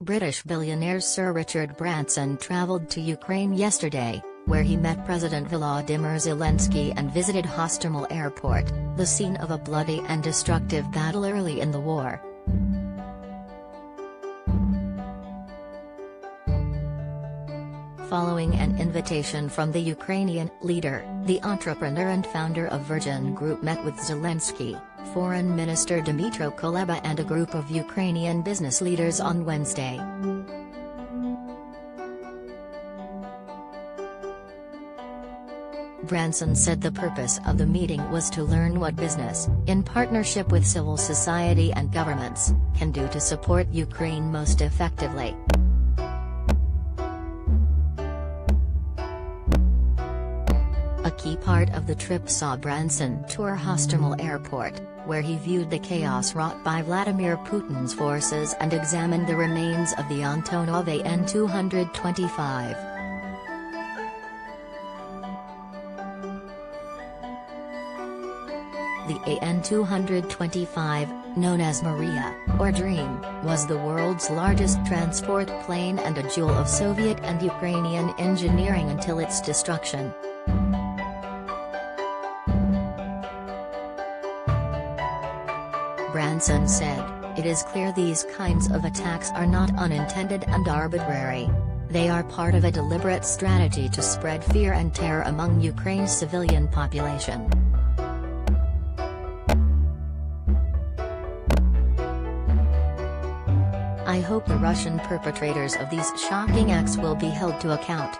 British billionaire Sir Richard Branson travelled to Ukraine yesterday, where he met President Volodymyr Zelensky and visited Hostomel airport, the scene of a bloody and destructive battle early in the war. Following an invitation from the Ukrainian leader, the entrepreneur and founder of Virgin Group met with Zelensky, Foreign Minister Dmytro Kuleba and a group of Ukrainian business leaders on Wednesday. Branson said the purpose of the meeting was to learn what business, in partnership with civil society and governments, can do to support Ukraine most effectively. A key part of the trip saw Branson tour Hostomel airport, where he viewed the chaos wrought by Vladimir Putin's forces and examined the remains of the Antonov An-225. The An-225, known as Maria, or Dream, was the world's largest transport plane and a jewel of Soviet and Ukrainian engineering until its destruction. Branson said, "It is clear these kinds of attacks are not unintended and arbitrary. They are part of a deliberate strategy to spread fear and terror among Ukraine's civilian population." I hope the Russian perpetrators of these shocking acts will be held to account.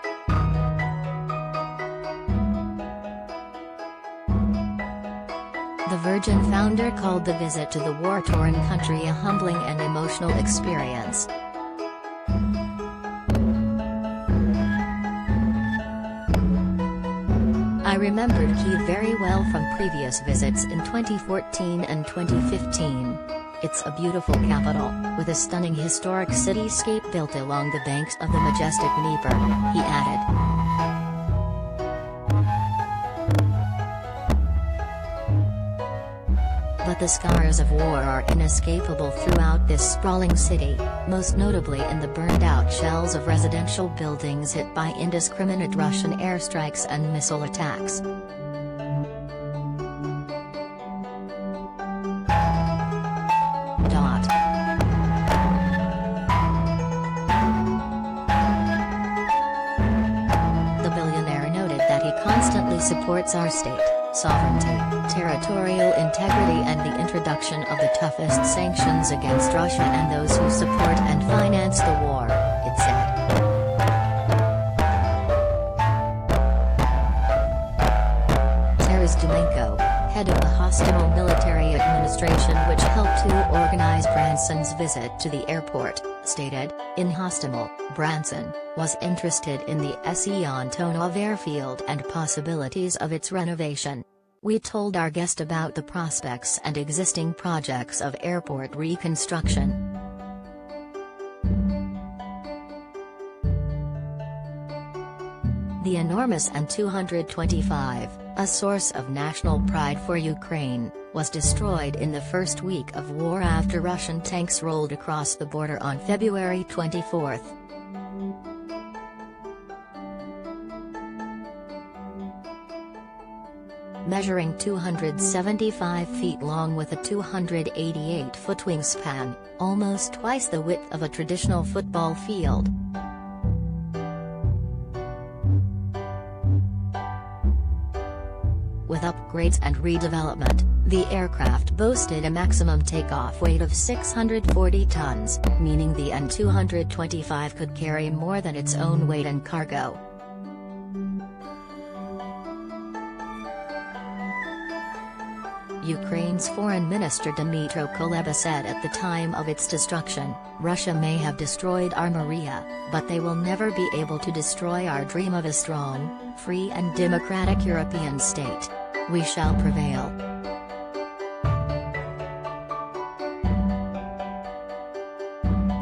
The Virgin founder called the visit to the war-torn country a humbling and emotional experience. I remembered Kyiv very well from previous visits in 2014 and 2015. It's a beautiful capital, with a stunning historic cityscape built along the banks of the majestic Dnieper, he added. But the scars of war are inescapable throughout this sprawling city, most notably in the burned-out shells of residential buildings hit by indiscriminate Russian airstrikes and missile attacks. The billionaire noted that he constantly supports our state, sovereignty, territorial integrity and the introduction of the toughest sanctions against Russia and those who support and finance the war, it said. Dmytro, head of the Hostomel military administration which helped to organize Branson's visit to the airport, stated, "In Hostomel, Branson was interested in the SE Antonov airfield and possibilities of its renovation. We told our guest about the prospects and existing projects of airport reconstruction." The enormous An-225, a source of national pride for Ukraine, was destroyed in the first week of war after Russian tanks rolled across the border on February 24. Measuring 275 feet long with a 288-foot wingspan, almost twice the width of a traditional football field. With upgrades and redevelopment, the aircraft boasted a maximum takeoff weight of 640 tons, meaning the An-225 could carry more than its own weight and cargo. Ukraine's Foreign Minister Dmytro Kuleba said at the time of its destruction, "Russia may have destroyed our Maria, but they will never be able to destroy our dream of a strong, free and democratic European state. We shall prevail."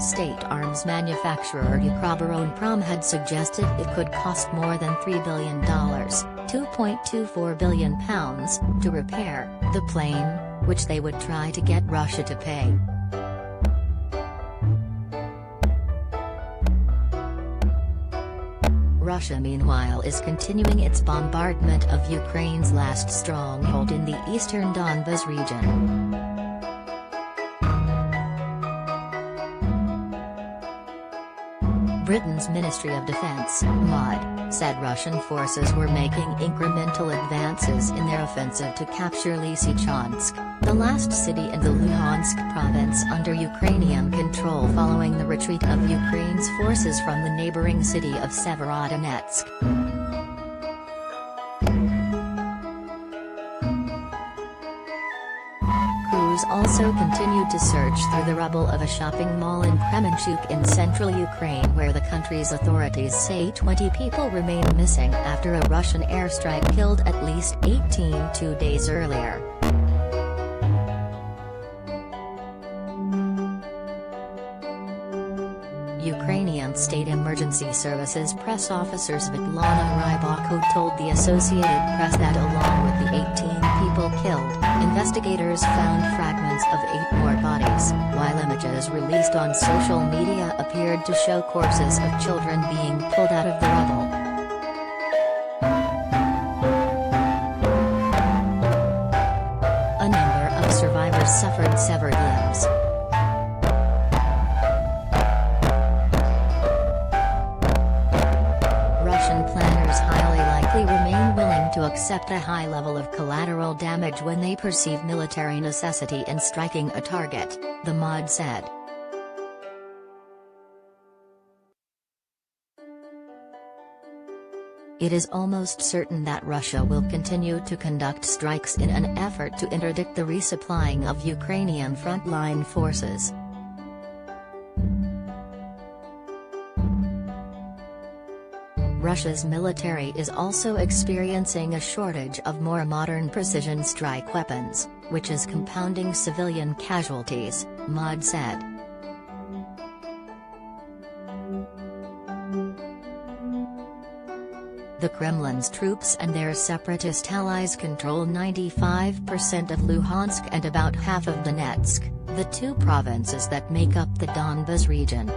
State arms manufacturer Ukroboronprom had suggested it could cost more than $3 billion, £2.24 billion, to repair the plane, which they would try to get Russia to pay. Russia meanwhile is continuing its bombardment of Ukraine's last stronghold in the eastern Donbas region. Britain's Ministry of Defense, MOD, said Russian forces were making incremental advances in their offensive to capture Lysychansk, the last city in the Luhansk province under Ukrainian control following the retreat of Ukraine's forces from the neighboring city of Severodonetsk. Crews also continued to search through the rubble of a shopping mall in Kremenchuk in central Ukraine, where the country's authorities say 20 people remain missing after a Russian airstrike killed at least 18 2 days earlier. Ukrainian State Emergency Services press officer Svetlana Rybako told the Associated Press that along with the 18 people killed, investigators found fragments of 8 more bodies, while images released on social media appeared to show corpses of children being pulled out of the rubble. A number of survivors suffered severed limbs. Planners highly likely remain willing to accept a high level of collateral damage when they perceive military necessity in striking a target, the MOD said. It is almost certain that Russia will continue to conduct strikes in an effort to interdict the resupplying of Ukrainian frontline forces. Russia's military is also experiencing a shortage of more modern precision strike weapons, which is compounding civilian casualties, MOD said. The Kremlin's troops and their separatist allies control 95% of Luhansk and about half of Donetsk, the 2 provinces that make up the Donbas region.